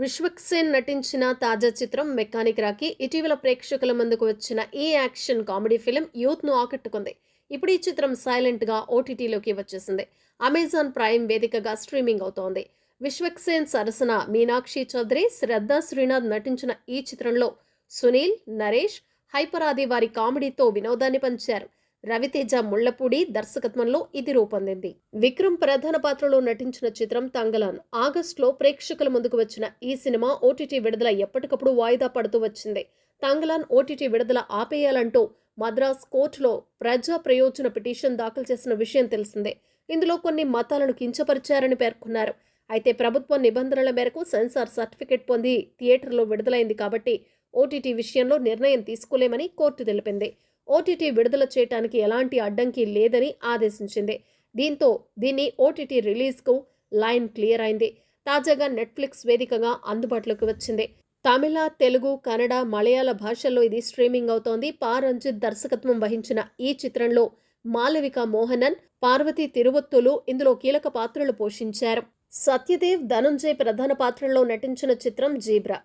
విశ్వక్సేన్ నటించిన తాజా చిత్రం మెకానిక్ రాకీ ఇటీవల ప్రేక్షకుల ముందుకు వచ్చిన ఈ యాక్షన్ కామెడీ ఫిలిం యూత్ను ఆకట్టుకుంది. ఇప్పుడు ఈ చిత్రం సైలెంట్గా ఓటీటీలోకి వచ్చేసింది. అమెజాన్ ప్రైమ్ వేదికగా స్ట్రీమింగ్ అవుతోంది. విశ్వక్సేన్ సరసన మీనాక్షి చౌదరి, శ్రద్ధా శ్రీనాథ్ నటించిన ఈ చిత్రంలో సునీల్, నరేష్, హైపర్ ఆది వారి కామెడీతో వినోదాన్ని పంచారు. రవితేజ ముళ్లపూడి దర్శకత్వంలో ఇది రూపొందింది. విక్రమ్ ప్రధాన పాత్రలో నటించిన చిత్రం తంగలాన్. ఆగస్టులో ప్రేక్షకుల ముందుకు వచ్చిన ఈ సినిమా ఓటీటీ విడుదల ఎప్పటికప్పుడు వాయిదా పడుతూ వచ్చింది. తంగలాన్ ఓటీటీ విడుదల ఆపేయాలంటూ మద్రాస్ కోర్టులో ప్రజా ప్రయోజన పిటిషన్ దాఖలు చేసిన విషయం తెలిసిందే. ఇందులో కొన్ని మతాలను కించపరిచారని పేర్కొన్నారు. అయితే ప్రభుత్వ నిబంధనల మేరకు సెన్సార్ సర్టిఫికెట్ పొంది థియేటర్లో విడుదలైంది కాబట్టి ఓటీటీ విషయంలో నిర్ణయం తీసుకోలేమని కోర్టు తెలిపింది. ఓటీటీ విడుదల చేయడానికి ఎలాంటి అడ్డంకి లేదని ఆదేశించింది. దీంతో దీన్ని ఓటీటీ రిలీజ్కు లైన్ క్లియర్ అయింది. తాజాగా నెట్ఫ్లిక్స్ వేదికగా అందుబాటులోకి వచ్చింది. తమిళ, తెలుగు, కన్నడ, మలయాళ భాషల్లో ఇది స్ట్రీమింగ్ అవుతోంది. రంజిత్ దర్శకత్వం వహించిన ఈ చిత్రంలో మాలవిక మోహనన్, పార్వతి తిరువొత్తులు ఇందులో కీలక పాత్రలు పోషించారు. సత్యదేవ్, ధనుంజయ్ ప్రధాన పాత్రల్లో నటించిన చిత్రం జీబ్రా.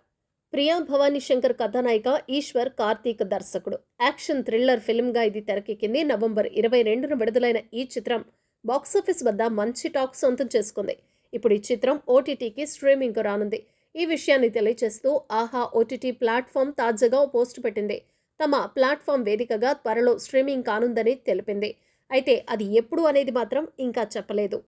ప్రియా భవానీ శంకర్ కథానాయిక, ఈశ్వర్ కార్తీక్ దర్శకుడు. యాక్షన్ థ్రిల్లర్ ఫిల్మ్గా ఇది తెరకెక్కింది. నవంబర్ 22న విడుదలైన ఈ చిత్రం బాక్సాఫీస్ వద్ద మంచి టాక్ సొంతం చేసుకుంది. ఇప్పుడు ఈ చిత్రం ఓటీటీకి స్ట్రీమింగ్కు రానుంది. ఈ విషయాన్ని తెలియజేస్తూ ఆహా ఓటీటీ ప్లాట్ఫామ్ తాజాగా పోస్ట్ పెట్టింది. తమ ప్లాట్ఫామ్ వేదికగా త్వరలో స్ట్రీమింగ్ కానుందని తెలిపింది. అయితే అది ఎప్పుడు అనేది మాత్రం ఇంకా చెప్పలేదు.